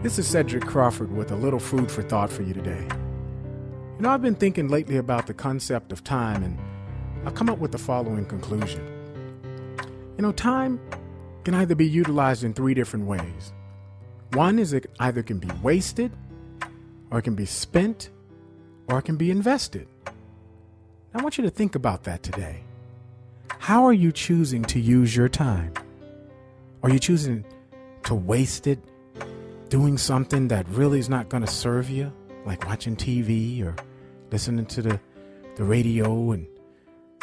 This is Cedric Crawford with a little food for thought for you today. I've been thinking lately about the concept of time, and I've come up with the following conclusion. Time can either be utilized in three different ways. One is it either can be wasted, or it can be spent, or it can be invested. I want you to think about that today. How are you choosing to use your time? Are you choosing to waste it doing something that really is not going to serve you, like watching TV or listening to the radio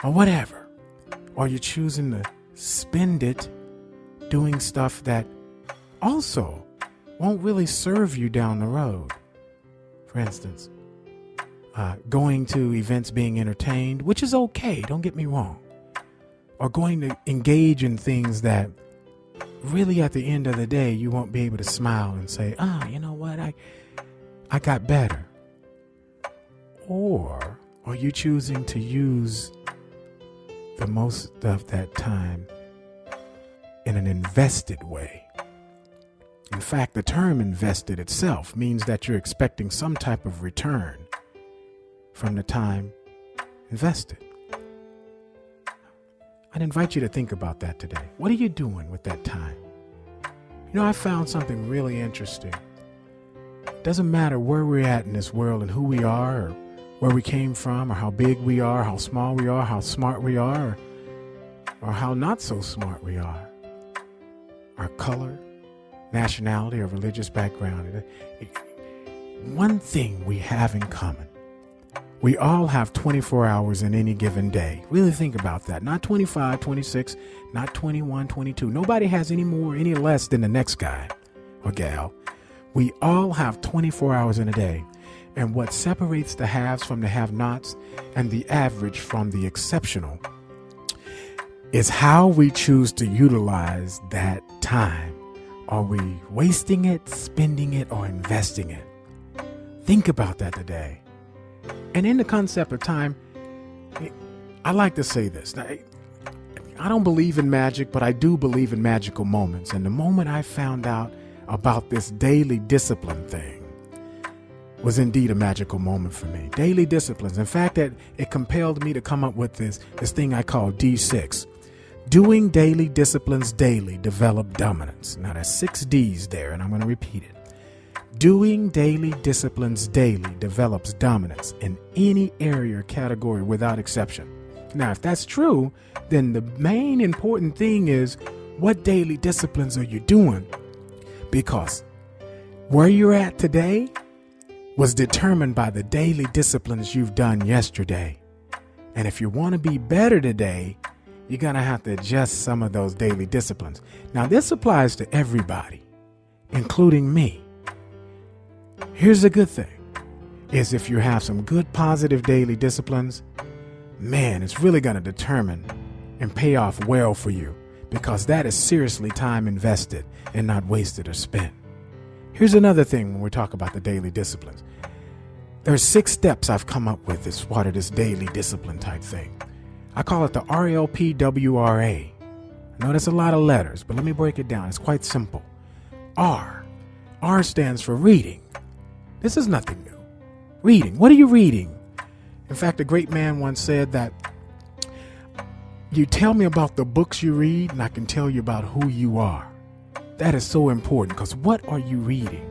or whatever? Or are you choosing to spend it doing stuff that also won't really serve you down the road? For instance, going to events, being entertained, which is okay, don't get me wrong. Or going to engage in things that really at the end of the day, you won't be able to smile and say, you know what, I got better. Or are you choosing to use the most of that time in an invested way? In fact, the term invested itself means that you're expecting some type of return from the time invested. I'd invite you to think about that today. What are you doing with that time? I found something really interesting. It doesn't matter where we're at in this world and who we are, or where we came from, or how big we are, how small we are, how smart we are, or how not so smart we are. Our color, nationality, or religious background. One thing we have in common. We all have 24 hours in any given day. Really think about that. Not 25, 26, not 21, 22. Nobody has any more, any less than the next guy or gal. We all have 24 hours in a day. And what separates the haves from the have-nots and the average from the exceptional is how we choose to utilize that time. Are we wasting it, spending it, or investing it? Think about that today. And in the concept of time, I like to say this. Now, I don't believe in magic, but I do believe in magical moments. And the moment I found out about this daily discipline thing was indeed a magical moment for me. Daily disciplines. In fact, it compelled me to come up with this thing I call D6. Doing daily disciplines daily develop dominance. Now, there's 6 D's there, and I'm going to repeat it. Doing daily disciplines daily develops dominance in any area or category without exception. Now, if that's true, then the main important thing is, what daily disciplines are you doing? Because where you're at today was determined by the daily disciplines you've done yesterday. And if you want to be better today, you're going to have to adjust some of those daily disciplines. Now, this applies to everybody, including me. Here's the good thing, is if you have some good positive daily disciplines, man, it's really going to determine and pay off well for you, because that is seriously time invested and not wasted or spent. Here's another thing when we talk about the daily disciplines. There's 6 steps I've come up with as part of this daily discipline type thing. I call it the RLPWRA. I know that's a lot of letters, but let me break it down. It's quite simple. R stands for reading. This is nothing new. Reading. What are you reading? In fact, a great man once said that you tell me about the books you read, and I can tell you about who you are. That is so important, because what are you reading?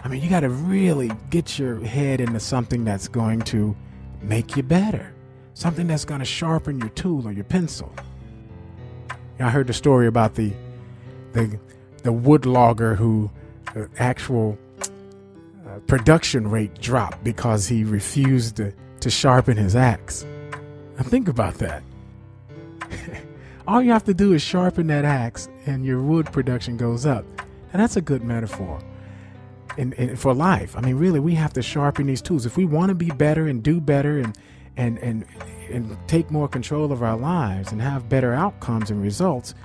I mean, you got to really get your head into something that's going to make you better. Something that's going to sharpen your tool or your pencil. I heard the story about the wood logger who the actual production rate dropped because he refused to sharpen his axe. Now think about that. All you have to do is sharpen that axe and your wood production goes up. And that's a good metaphor and for life. I mean, really, we have to sharpen these tools. If we want to be better and do better and take more control of our lives and have better outcomes and results,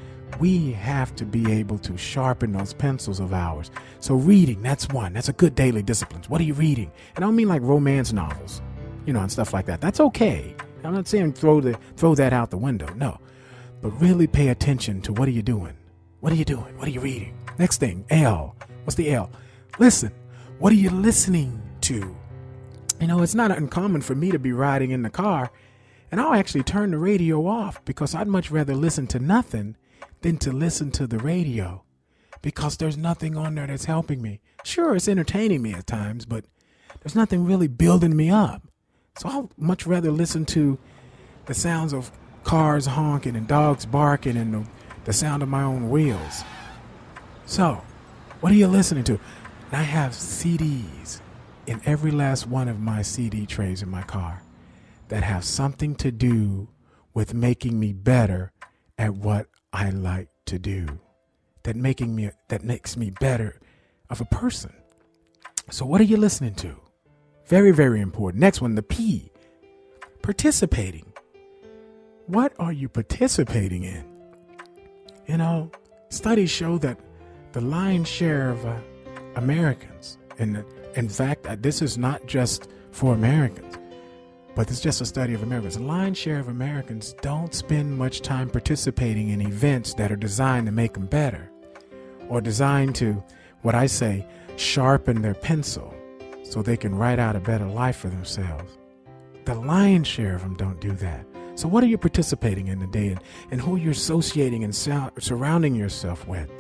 we have to be able to sharpen those pencils of ours. So reading, that's one. That's a good daily discipline. What are you reading? And I don't mean like romance novels, and stuff like that. That's okay. I'm not saying throw that out the window. No. But really pay attention to what are you doing? What are you doing? What are you reading? Next thing, L. What's the L? Listen, what are you listening to? You know, it's not uncommon for me to be riding in the car and I'll actually turn the radio off because I'd much rather listen to nothing than to listen to the radio because there's nothing on there that's helping me. Sure, it's entertaining me at times, but there's nothing really building me up. So I'll much rather listen to the sounds of cars honking and dogs barking and the sound of my own wheels. So, what are you listening to? I have CDs in every last one of my CD trays in my car that have something to do with making me better at what I like to do. That makes me better of a person. So what are you listening to? Very, very important. Next one, the P. Participating. What are you participating in? You know, studies show that the lion's share of Americans, and in fact, this is not just for Americans, but it's just a study of Americans. The lion's share of Americans don't spend much time participating in events that are designed to make them better or designed to, what I say, sharpen their pencil so they can write out a better life for themselves. The lion's share of them don't do that. So what are you participating in today and who you're associating and surrounding yourself with?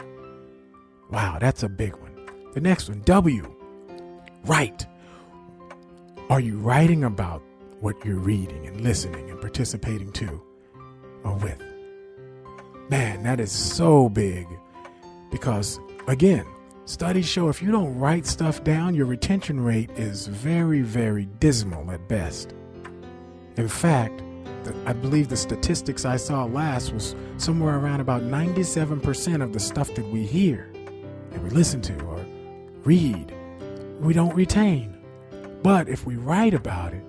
Wow, that's a big one. The next one, W. Write. Are you writing about what you're reading and listening and participating to or with? Man, that is so big because, again, studies show if you don't write stuff down, your retention rate is very, very dismal at best. In fact, I believe the statistics I saw last was somewhere around about 97% of the stuff that we hear and we listen to or read, we don't retain. But if we write about it,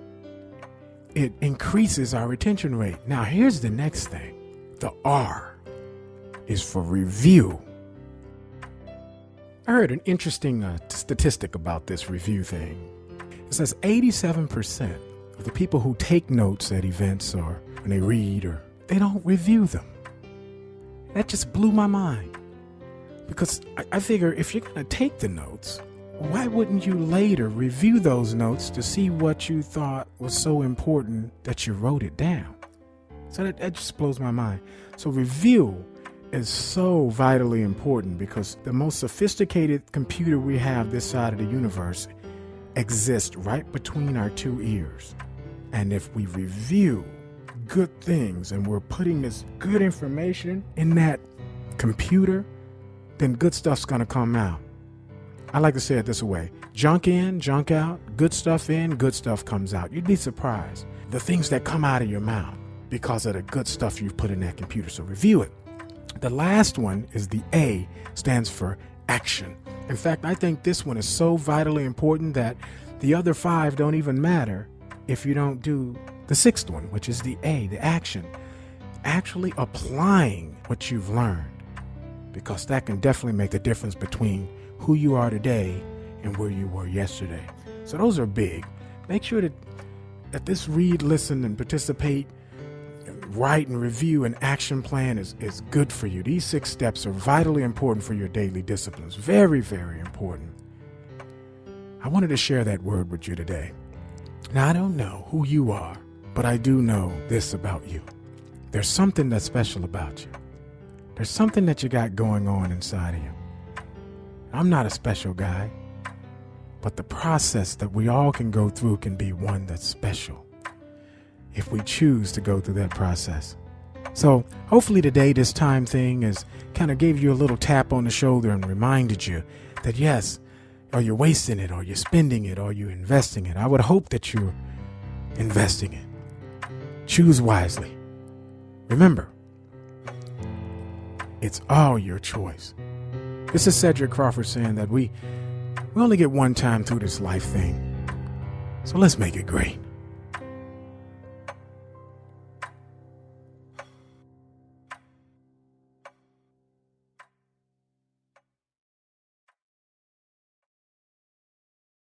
it increases our retention rate. Now, here's the next thing. The R is for review. I heard an interesting statistic about this review thing. It says 87% of the people who take notes at events or when they read or they don't review them. That just blew my mind. Because I figure if you're going to take the notes, why wouldn't you later review those notes to see what you thought was so important that you wrote it down? So that just blows my mind. So review is so vitally important because the most sophisticated computer we have this side of the universe exists right between our two ears. And if we review good things and we're putting this good information in that computer, then good stuff's going to come out. I like to say it this way. Junk in, junk out, good stuff in, good stuff comes out. You'd be surprised. The things that come out of your mouth because of the good stuff you've put in that computer. So review it. The last one is the A, stands for action. In fact, I think this one is so vitally important that the other 5 don't even matter if you don't do the 6th one, which is the A, the action. Actually applying what you've learned, because that can definitely make the difference between who you are today and where you were yesterday. So those are big. Make sure that this read, listen, and participate, write and review and action plan is good for you. These 6 steps are vitally important for your daily disciplines. Very, very important. I wanted to share that word with you today. Now, I don't know who you are, but I do know this about you. There's something that's special about you. There's something that you got going on inside of you. I'm not a special guy, but the process that we all can go through can be one that's special if we choose to go through that process. So hopefully today this time thing is kind of gave you a little tap on the shoulder and reminded you that yes, are you wasting it, or you're spending it, or you're investing it? I would hope that you're investing it. Choose wisely. Remember, it's all your choice. This is Cedric Crawford saying that we only get one time through this life thing. So let's make it great.